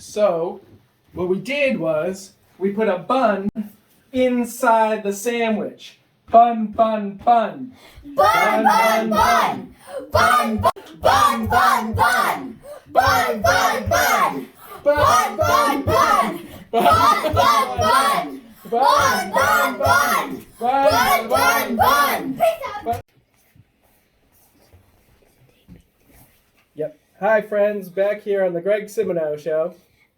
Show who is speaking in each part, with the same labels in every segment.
Speaker 1: So, what we did was, we put a bun inside the sandwich. Bun, bun, bun.
Speaker 2: Bun, bun, bun. Bun, bun, bun, bun, bun. Bun, bun, bun. Bun, bun, bun. Bun, bun, bun. Bun, bun, bun. Bun, bun, bun.
Speaker 1: Yep. Hi, friends. Back here on the Greg Simoneau Show.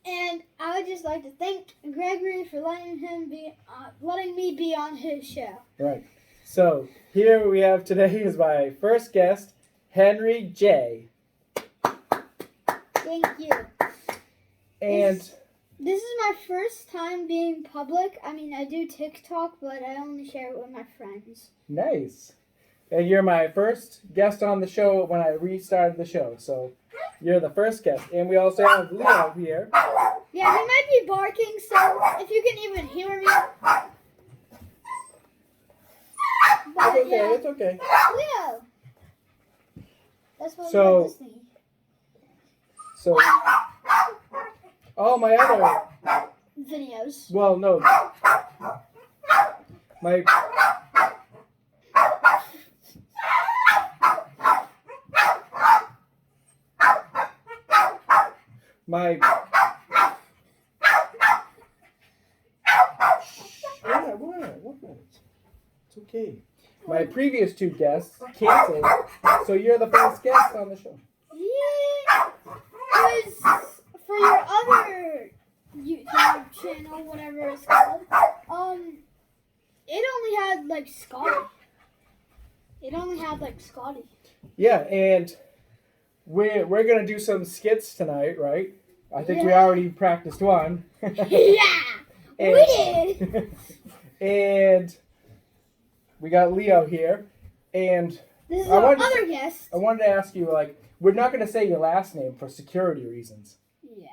Speaker 2: And I would just like to thank Gregory for letting me be on his show.
Speaker 1: Right. So, here we have today is my first guest, Henry J.
Speaker 2: Thank you.
Speaker 1: And
Speaker 2: This is my first time being public. I mean, I do TikTok, but I only share it with my friends.
Speaker 1: nice. And you're my first guest on the show when I restarted the show. So, you're the first guest. And we also have Leo here.
Speaker 2: Yeah, he might be barking, so if you can even hear me. But
Speaker 1: It's okay,
Speaker 2: yeah,
Speaker 1: it's okay.
Speaker 2: Leo. That's what
Speaker 1: So-
Speaker 2: we're listening.
Speaker 1: So, all my other,
Speaker 2: Videos.
Speaker 1: well, no. My, my, what? It's okay. My previous two guests canceled, so you're the first guest on the show.
Speaker 2: Yeah. Because for your other YouTube channel, whatever it's called, it only had like Scotty.
Speaker 1: Yeah, and we're gonna do some skits tonight, right? I think we
Speaker 2: Yeah.
Speaker 1: already practiced one.
Speaker 2: Yeah, we did.
Speaker 1: And we got Leo here, and
Speaker 2: This is
Speaker 1: I
Speaker 2: our
Speaker 1: wanted to-
Speaker 2: other guest.
Speaker 1: I wanted to ask you, like, we're not gonna say your last name for security reasons,
Speaker 2: Yeah.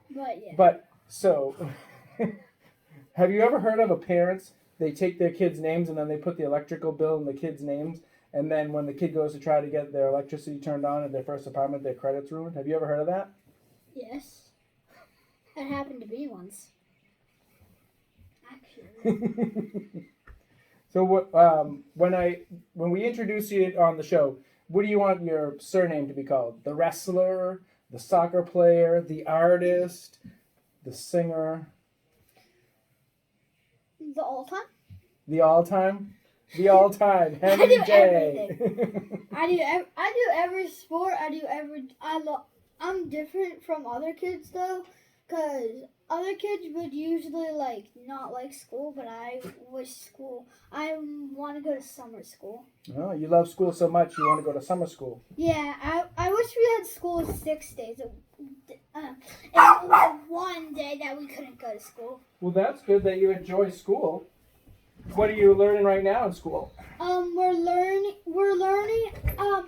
Speaker 2: But yeah.
Speaker 1: but so, have you ever heard of a parents? They take their kids' names and then they put the electrical bill in the kids' names, and then when the kid goes to try to get their electricity turned on at their first apartment, their credit's ruined. Have you ever heard of that?
Speaker 2: Yes. That happened to me once. Actually.
Speaker 1: So what? When we introduce you on the show, what do you want your surname to be called? The wrestler, the soccer player, the artist, the singer,
Speaker 2: The all-time?
Speaker 1: the all-time, Henry
Speaker 2: do
Speaker 1: J.
Speaker 2: I do every sport. I'm different from other kids though, because other kids would usually not like school, but I wish school. I want to go to summer school.
Speaker 1: Oh, you love school so much, you want to go to summer school.
Speaker 2: Yeah, I wish we had school 6 days. And only one day that we couldn't go to school.
Speaker 1: Well, that's good that you enjoy school. What are you learning right now in school?
Speaker 2: We're learning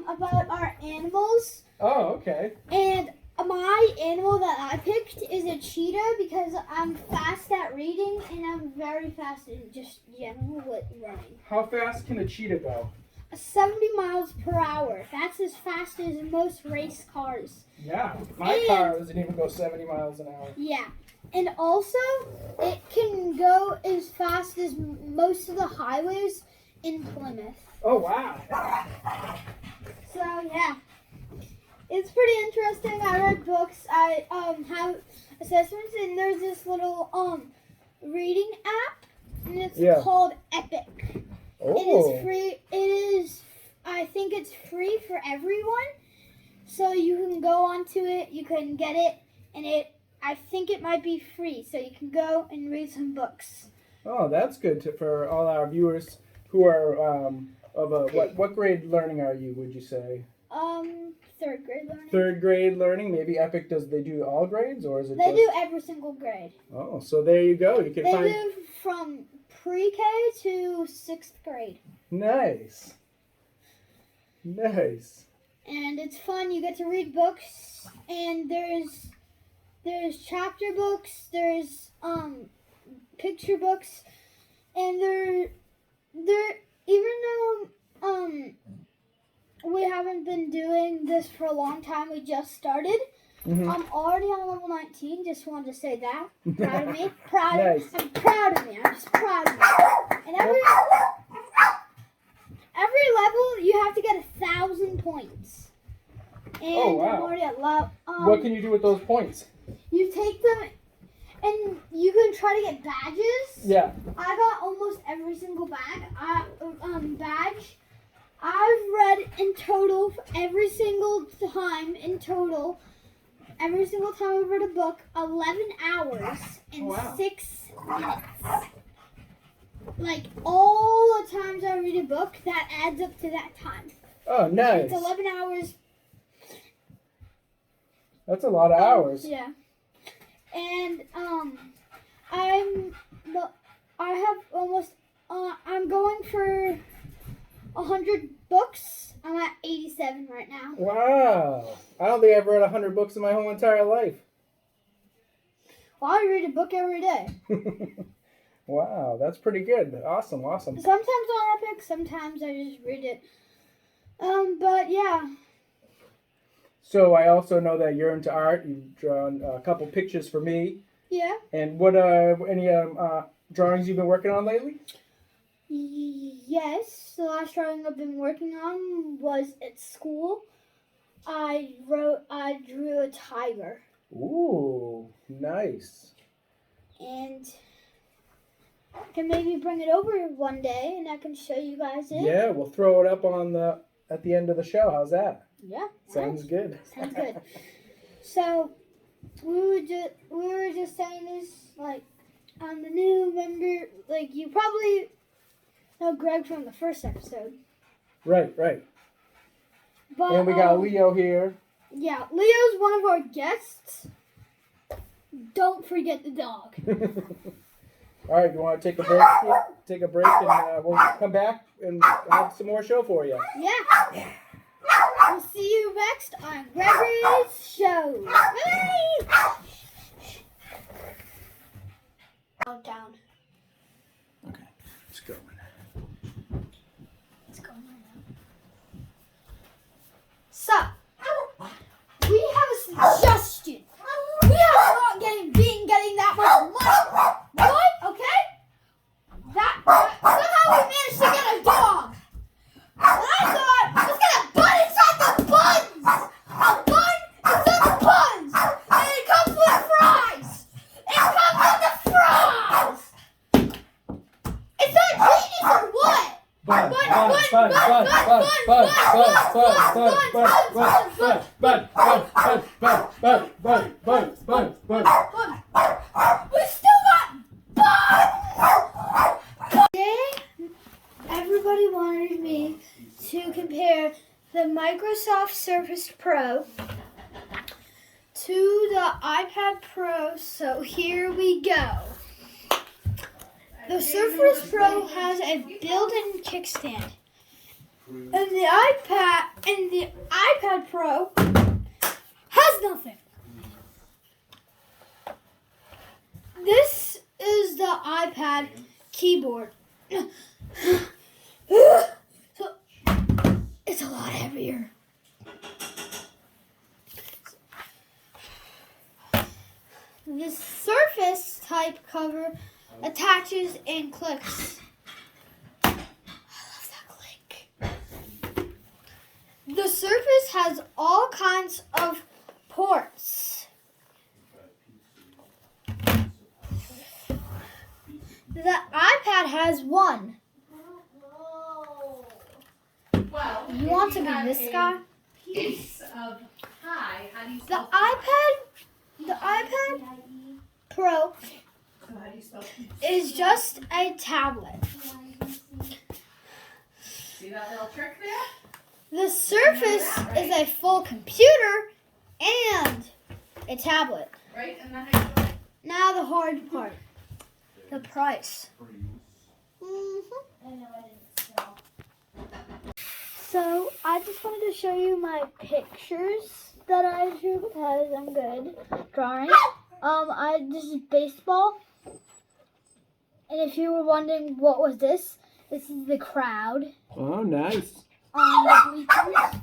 Speaker 2: about our animals.
Speaker 1: Oh, okay.
Speaker 2: And my animal that I picked is a cheetah because I'm fast at reading and I'm very fast in just general with running.
Speaker 1: How fast can a cheetah go?
Speaker 2: 70 miles per hour. That's as fast as most race cars.
Speaker 1: Yeah, my car doesn't even go 70 miles an hour.
Speaker 2: Yeah. And also, it can go as fast as most of the highways in Plymouth.
Speaker 1: Oh, wow.
Speaker 2: So, yeah. It's pretty interesting. I read books. I have assessments, and there's this little reading app, and it's called Epic.
Speaker 1: Oh.
Speaker 2: It is free. I think it's free for everyone. So you can go onto it, you can get it, and I think it might be free. So you can go and read some books.
Speaker 1: Oh, that's good for all our viewers who are what grade learning are you, would you say?
Speaker 2: 3rd grade learning.
Speaker 1: 3rd grade learning. Maybe Epic they do all grades, or is it?
Speaker 2: They do every single grade.
Speaker 1: Oh, so there you go. You can
Speaker 2: They
Speaker 1: find.
Speaker 2: do from pre-K to 6th grade.
Speaker 1: Nice.
Speaker 2: And it's fun. You get to read books, and there's chapter books, there's picture books, and they're even though we haven't been doing this for a long time, we just started.
Speaker 1: Mm-hmm.
Speaker 2: I'm already on level 19. Just wanted to say that. Proud of me. Proud.
Speaker 1: Nice.
Speaker 2: I'm proud of me. I'm just proud of me. And every level, you have to get 1,000 points. And
Speaker 1: Oh, wow.
Speaker 2: I'm already at level.
Speaker 1: What can you do with those points?
Speaker 2: You take them, and you can try to get badges.
Speaker 1: Yeah.
Speaker 2: I got almost every single badge. I've read in total every single time I've read a book, 11 hours and 6 minutes. Like all the times I read a book, that adds up to that time.
Speaker 1: Oh, nice.
Speaker 2: It's 11 hours.
Speaker 1: That's a lot of hours.
Speaker 2: Yeah. And I'm going for 100 books. I'm at 87 right now.
Speaker 1: Wow. I don't think I've read 100 books in my whole entire life.
Speaker 2: Well, I read a book every day.
Speaker 1: Wow, that's pretty good. Awesome.
Speaker 2: Sometimes on Epic, sometimes I just read it. But yeah.
Speaker 1: So I also know that you're into art. You've drawn a couple pictures for me.
Speaker 2: Yeah.
Speaker 1: And what any drawings you've been working on lately?
Speaker 2: Yes, the last drawing I've been working on was at school. I drew a tiger.
Speaker 1: Ooh, nice.
Speaker 2: And I can maybe bring it over one day and I can show you guys it.
Speaker 1: Yeah, we'll throw it up at the end of the show. How's that?
Speaker 2: Yeah.
Speaker 1: Sounds good.
Speaker 2: Sounds good. So we were just saying this, like, on the new member, like, you probably know Greg from the first episode.
Speaker 1: Right.
Speaker 2: But,
Speaker 1: And we got Leo here.
Speaker 2: Yeah, Leo's one of our guests. Don't forget the dog.
Speaker 1: All right, you want to take a break? Take a break, and we'll come back and have some more show for you.
Speaker 2: Yeah. We'll see you next on Gregory's Show. Down.
Speaker 1: Okay, let's go.
Speaker 2: What's going on now? So, we have a suggestion. We have not been getting that much money. What? Okay? Somehow we managed to get a dog. And I thought, let's get a bun inside the buns. A bun inside the buns. And it comes with fries. Is that genius or what?
Speaker 1: Bun.
Speaker 2: We still got buns. Today, everybody wanted me to compare the Microsoft Surface Pro to the iPad Pro, so here we go. The Surface Pro has a built-in kickstand, and the iPad Pro has nothing. This is the iPad keyboard. So it's a lot heavier. The Surface type cover attaches and clicks. I love that click. The Surface has all kinds of ports. The iPad has one.
Speaker 3: Well,
Speaker 2: You want to be this guy?
Speaker 3: Piece of pie. How do you
Speaker 2: The
Speaker 3: spell
Speaker 2: iPad Pro
Speaker 3: So how do you spell pizza?
Speaker 2: is just a tablet.
Speaker 3: See that little trick there?
Speaker 2: The Surface is a full computer and a tablet.
Speaker 3: Right? And then how you spell it?
Speaker 2: Now the hard part. The price. So I just wanted to show you my pictures that I drew because I'm good drawing. This is baseball. And if you were wondering what was this is the crowd
Speaker 1: Oh, nice.
Speaker 2: on the bleachers.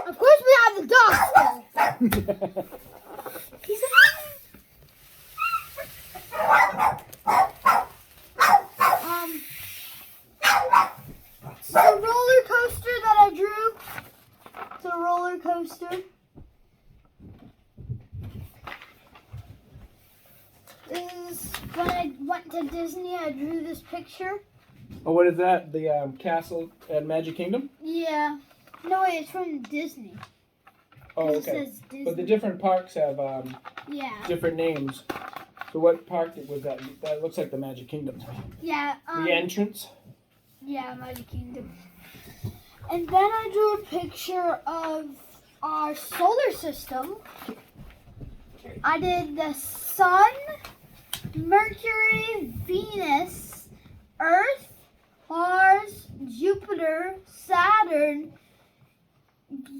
Speaker 2: Of course we have the dog He's it's a roller coaster that I drew. It's a roller coaster. This is when I went to Disney. I drew this picture.
Speaker 1: Oh, what is that? The castle at Magic Kingdom?
Speaker 2: Yeah. No, wait, it's from Disney.
Speaker 1: Oh,
Speaker 2: It
Speaker 1: okay.
Speaker 2: says Disney.
Speaker 1: But the different parks have
Speaker 2: Yeah.
Speaker 1: different names. So what park was that? That looks like the Magic Kingdom.
Speaker 2: Yeah.
Speaker 1: The entrance?
Speaker 2: Yeah, Magic Kingdom. And then I drew a picture of our solar system. I did the Sun, Mercury, Venus, Earth, Mars, Jupiter, Saturn,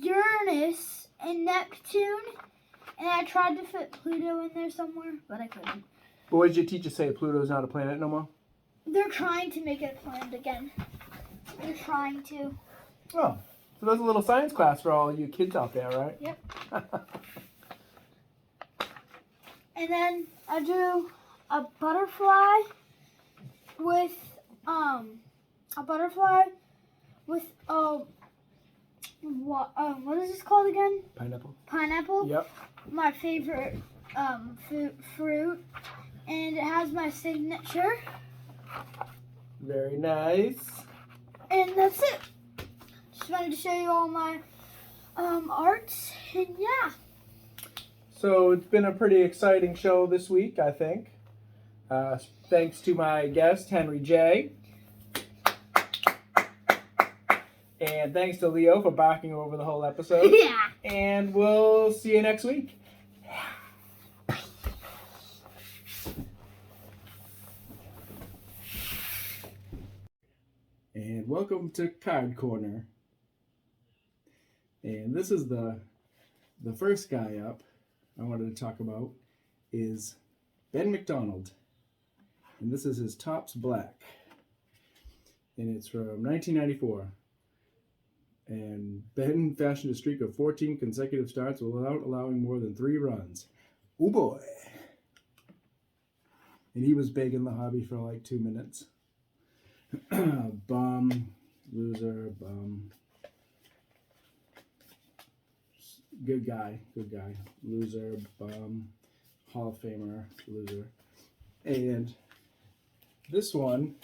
Speaker 2: Uranus, and Neptune. And I tried to fit Pluto in there somewhere, but I couldn't.
Speaker 1: But what did your teacher say? Pluto's not a planet no more?
Speaker 2: They're trying to make it a planet again. They're trying to.
Speaker 1: Oh, so that's a little science class for all you kids out there, right?
Speaker 2: Yep. And then I drew a butterfly with what is this called again?
Speaker 1: Pineapple.
Speaker 2: Pineapple.
Speaker 1: Yep.
Speaker 2: My favorite fruit, and it has my signature.
Speaker 1: Very nice.
Speaker 2: And that's it. Just wanted to show you all my arts, and yeah.
Speaker 1: So it's been a pretty exciting show this week, I think. Thanks to my guest, Henry J. And thanks to Leo for barking over the whole episode.
Speaker 2: Yeah.
Speaker 1: And we'll see you next week. And welcome to Card Corner. And this is the first guy up I wanted to talk about is Ben McDonald. And this is his Topps Black. And it's from 1994. And Ben fashioned a streak of 14 consecutive starts without allowing more than 3 runs. Oh boy. And he was big in the hobby for like 2 minutes. Bum, loser, bum. Good guy, loser, bum, Hall of Famer, loser. And this one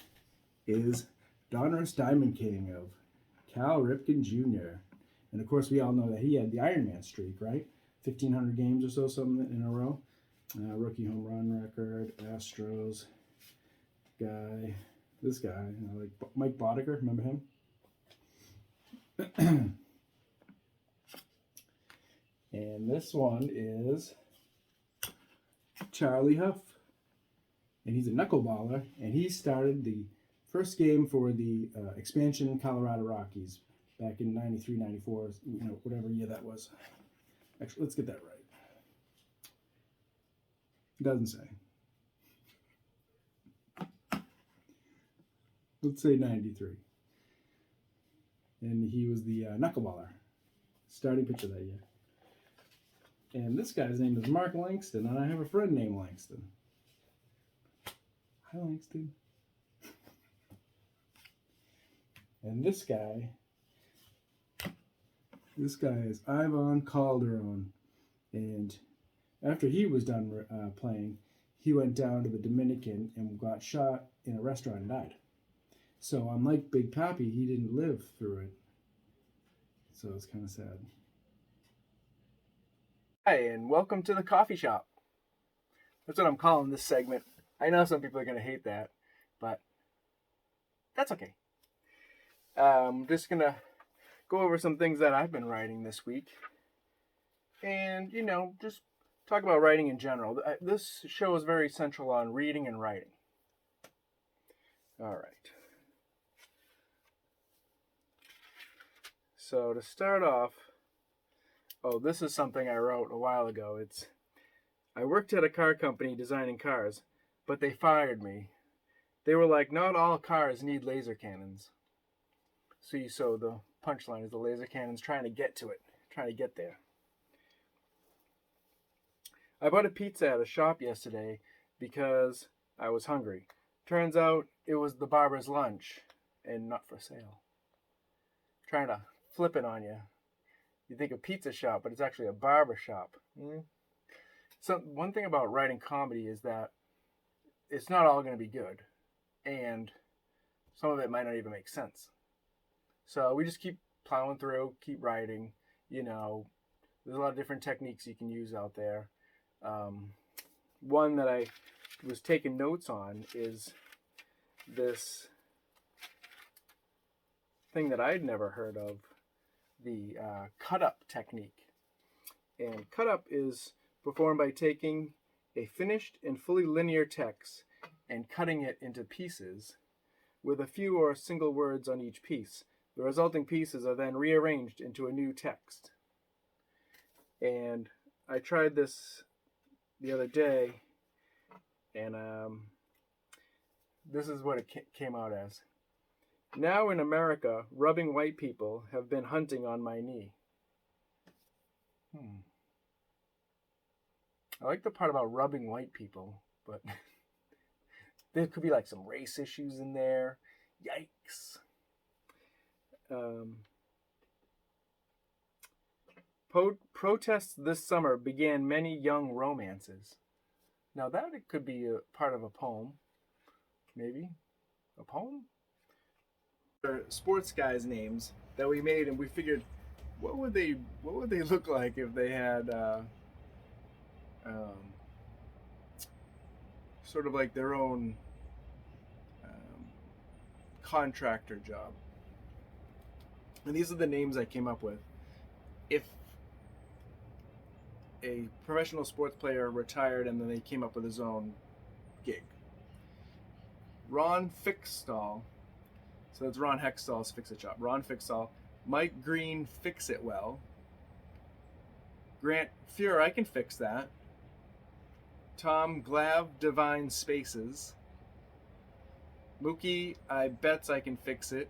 Speaker 1: is Donruss Diamond King of Cal Ripken Jr. And of course we all know that he had the Iron Man streak, right? 1,500 games or so, something in a row. Rookie home run record, Astros guy. This guy, like Mike Boddicker, remember him? And this one is Charlie Huff. And he's a knuckleballer, and he started the first game for the expansion Colorado Rockies back in 93, 94, whatever year that was. Actually, let's get that right. It doesn't say. Let's say 93. And he was the knuckleballer, starting pitcher that year. And this guy's name is Mark Langston, and I have a friend named Langston. Hi, Langston. And this guy is Ivan Calderon. And after he was done playing, he went down to the Dominican and got shot in a restaurant and died. So unlike Big Papi, he didn't live through it. So it's kind of sad. Hi, and welcome to the coffee shop. That's what I'm calling this segment. I know some people are going to hate that, but that's okay. I'm just going to go over some things that I've been writing this week. And, just talk about writing in general. This show is very central on reading and writing. All right. So to start off, this is something I wrote a while ago. I worked at a car company designing cars, but they fired me. They were like, not all cars need laser cannons. So the punchline is the laser cannon's trying to get to it, trying to get there. I bought a pizza at a shop yesterday because I was hungry. Turns out it was the barber's lunch and not for sale. Trying to flip it on you. You think a pizza shop, but it's actually a barber shop. So one thing about writing comedy is that it's not all going to be good, and some of it might not even make sense. So we just keep plowing through, keep writing. You know, there's a lot of different techniques you can use out there. One that I was taking notes on is this thing that I'd never heard of, the cut-up technique. And cut-up is performed by taking a finished and fully linear text and cutting it into pieces with a few or single words on each piece. The resulting pieces are then rearranged into a new text. And I tried this the other day, and this is what it came out as. Now in America, rubbing white people have been hunting on my knee. I like the part about rubbing white people, but there could be like some race issues in there. Yikes. Protests this summer began many young romances. Now that it could be a part of a poem. Maybe. A poem? Sports guys' names that we made, and we figured, what would they look like if they had sort of like their own contractor job. And these are the names I came up with. If a professional sports player retired and then they came up with his own gig. Ron Fixstall. So that's Ron Hextall's Fix-It Shop. Ron Fixstall. Mike Green, Fix It Well. Grant Fuhrer, I can fix that. Tom Glav, Divine Spaces. Mookie, I bets I can fix it.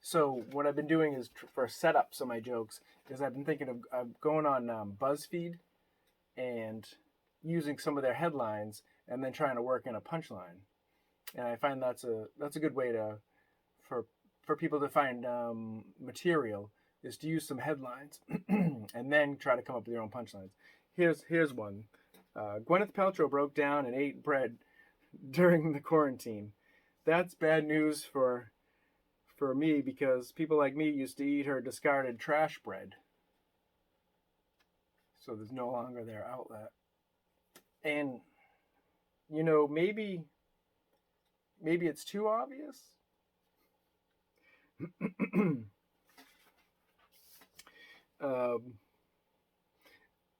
Speaker 1: So what I've been doing is, for setups of my jokes, is I've been thinking of going on BuzzFeed and using some of their headlines and then trying to work in a punchline. And I find that's a good way for people to find material, is to use some headlines and then try to come up with your own punchlines. Here's one. Gwyneth Paltrow broke down and ate bread during the quarantine. That's bad news for me, because people like me used to eat her discarded trash bread. So there's no longer their outlet. And, you know, maybe it's too obvious.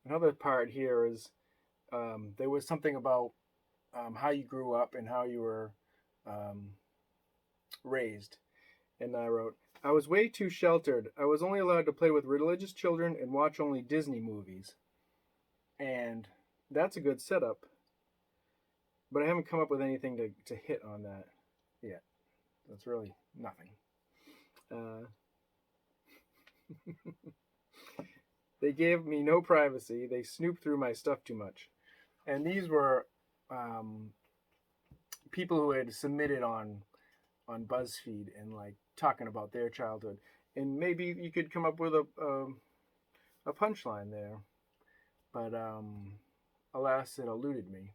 Speaker 1: Another part here is there was something about how you grew up and how you were raised. And I wrote, I was way too sheltered. I was only allowed to play with religious children and watch only Disney movies. And that's a good setup. But I haven't come up with anything to hit on that yet. That's really nothing. They gave me no privacy. They snooped through my stuff too much. And these were people who had submitted on BuzzFeed and like talking about their childhood. And maybe you could come up with a punchline there. But alas, it eluded me.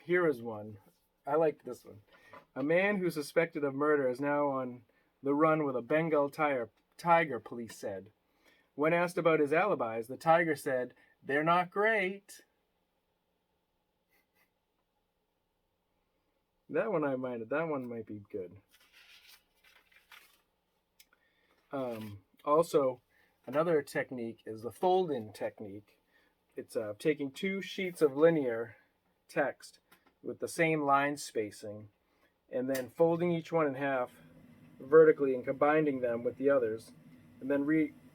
Speaker 1: Here is one. I liked this one. A man who's suspected of murder is now on the run with a Bengal tiger, police said. When asked about his alibis, the tiger said, "They're not great." That one I minded. That one might be good. Also, another technique is the fold-in technique. It's taking two sheets of linear text with the same line spacing and then folding each one in half vertically and combining them with the others, and then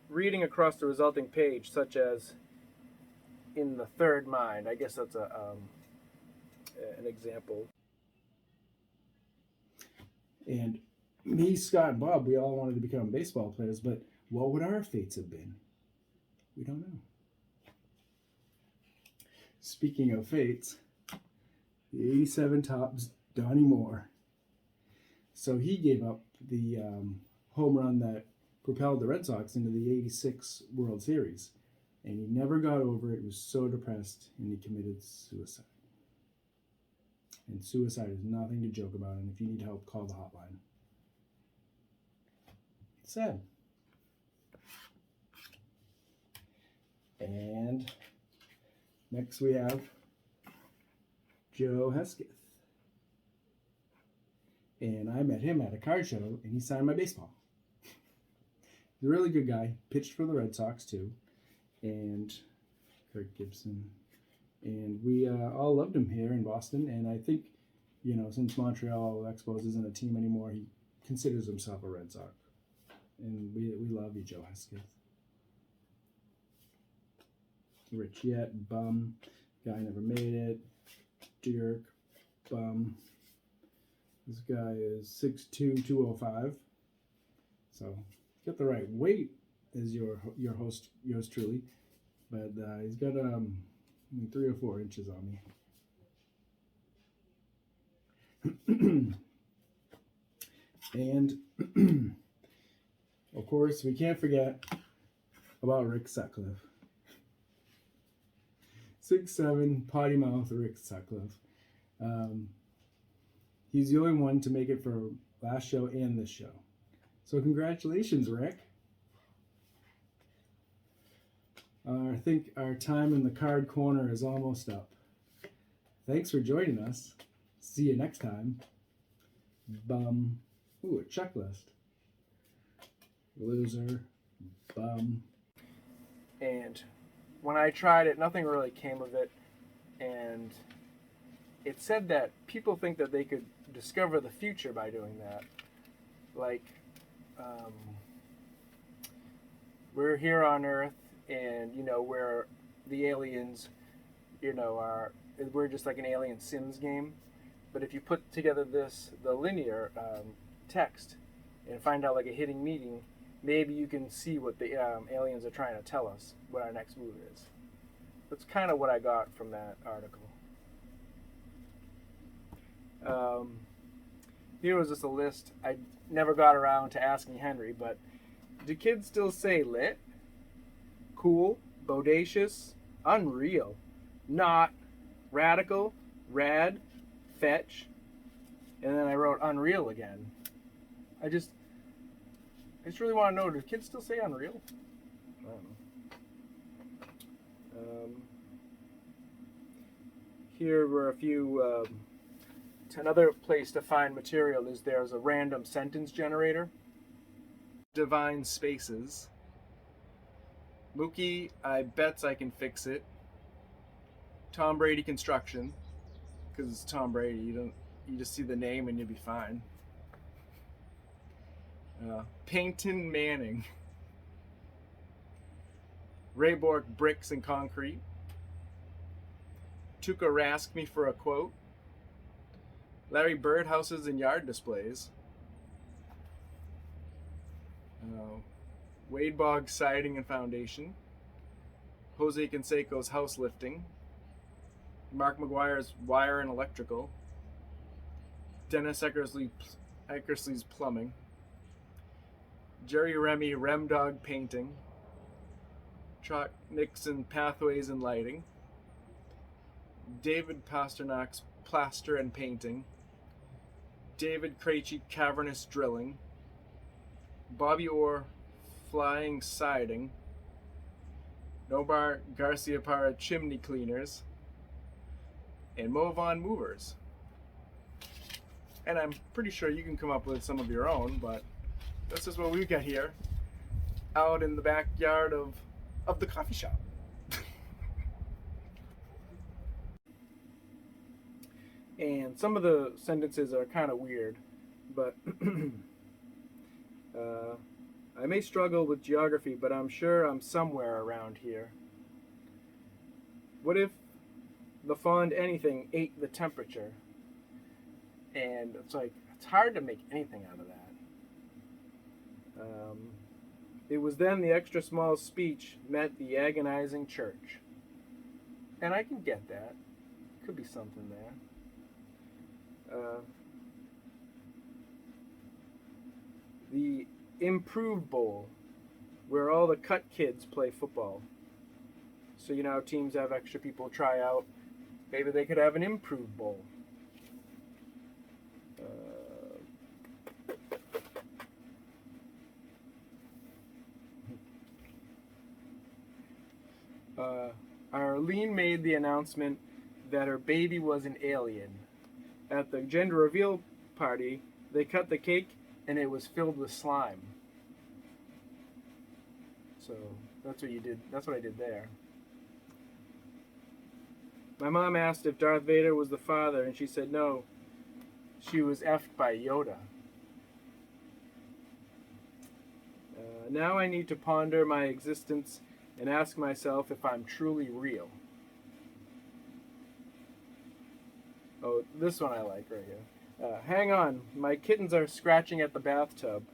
Speaker 1: reading across the resulting page, such as in the third mind. I guess that's an example. And me, Scott, and Bob, we all wanted to become baseball players, but what would our fates have been? We don't know. Speaking of fates, the 87 Topps Donnie Moore. So he gave up the home run that propelled the Red Sox into the 86 World Series. And he never got over it. He was so depressed, and he committed suicide. And suicide is nothing to joke about, and if you need help, call the hotline. It's sad. And next we have Joe Hesketh. And I met him at a card show, and he signed my baseball. He's a really good guy. Pitched for the Red Sox, too. And Kirk Gibson. And we all loved him here in Boston. And I think, you know, since Montreal Expos isn't a team anymore, he considers himself a Red Sox. And we love you, Joe Hesketh. Rich Yet, bum. Guy never made it. Dirk, bum. This guy is 6'2", 205. So get the right weight as your host, yours truly. But he's got 3 or 4 inches on me. And of course, we can't forget about Rick Sutcliffe. 6'7", potty mouth Rick Sutcliffe. He's the only one to make it for last show and this show. So congratulations, Rick. I think our time in the card corner is almost up. Thanks for joining us. See you next time. Bum. Ooh, a checklist. Loser. Bum. And when I tried it, nothing really came of it. And it said that people think that they could discover the future by doing that. Like, we're here on Earth, and, you know, we're the aliens, you know, we're just like an alien Sims game. But if you put together the linear text and find out like a hidden meaning, maybe you can see what the aliens are trying to tell us, what our next move is. That's kind of what I got from that article. Here was just a list. I never got around to asking Henry, but do kids still say lit, cool, bodacious, unreal, not, radical, rad, fetch, and then I wrote unreal again. I just really want to know, do kids still say unreal? I don't know. Here were a few. Another place to find material is there's a random sentence generator. Divine spaces. Mookie, I bets I can fix it. Tom Brady construction, because it's Tom Brady. You just see the name and you'll be fine. Peyton Manning. Ray Bork bricks and concrete. Tuukka Rask me for a quote. Larry Bird houses and yard displays. Wade Boggs siding and foundation. Jose Canseco's house lifting. Mark McGuire's wire and electrical. Dennis Eckersley's plumbing. Jerry Remy Remdog painting. Chuck Nixon pathways and lighting. David Pasternak's plaster and painting. David Krejci cavernous drilling. Bobby Orr flying siding. Nobar Garcia Parra chimney cleaners. And Movon movers. And I'm pretty sure you can come up with some of your own, but this is what we got here out in the backyard of the coffee shop. And some of the sentences are kind of weird, but I may struggle with geography, but I'm sure I'm somewhere around here. What if the fond anything ate the temperature? And it's like, it's hard to make anything out of that. It was then the extra small speech met the agonizing church. And I can get that. Could be something there. The Improved Bowl, where all the cut kids play football. So you know how teams have extra people try out. Maybe they could have an Improved Bowl. Arlene made the announcement that her baby was an alien. At the gender reveal party, they cut the cake and it was filled with slime. So that's what you did. That's what I did there. My mom asked if Darth Vader was the father, and she said no. She was effed by Yoda. Now I need to ponder my existence and ask myself if I'm truly real. Oh, this one I like right here. Hang on, my kittens are scratching at the bathtub,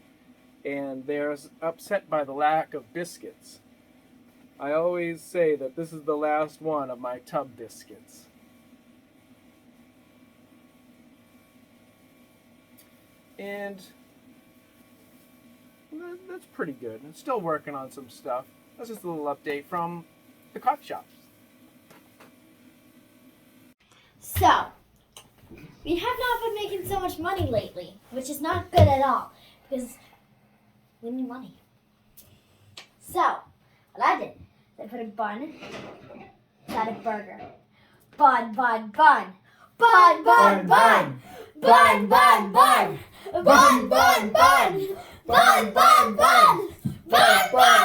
Speaker 1: and they're upset by the lack of biscuits. I always say that this is the last one of my tub biscuits. And that's pretty good. I'm still working on some stuff. That's just a little update from the coffee shop.
Speaker 2: So, we have not been making so much money lately, which is not good at all, because we need money. So, what I did, I put a bun inside a burger. Bun, bun, bun. Bun, bun, bun. Bun, bun, bun. Bun, bun, bun. Bun, bun, bun. Bun, bun.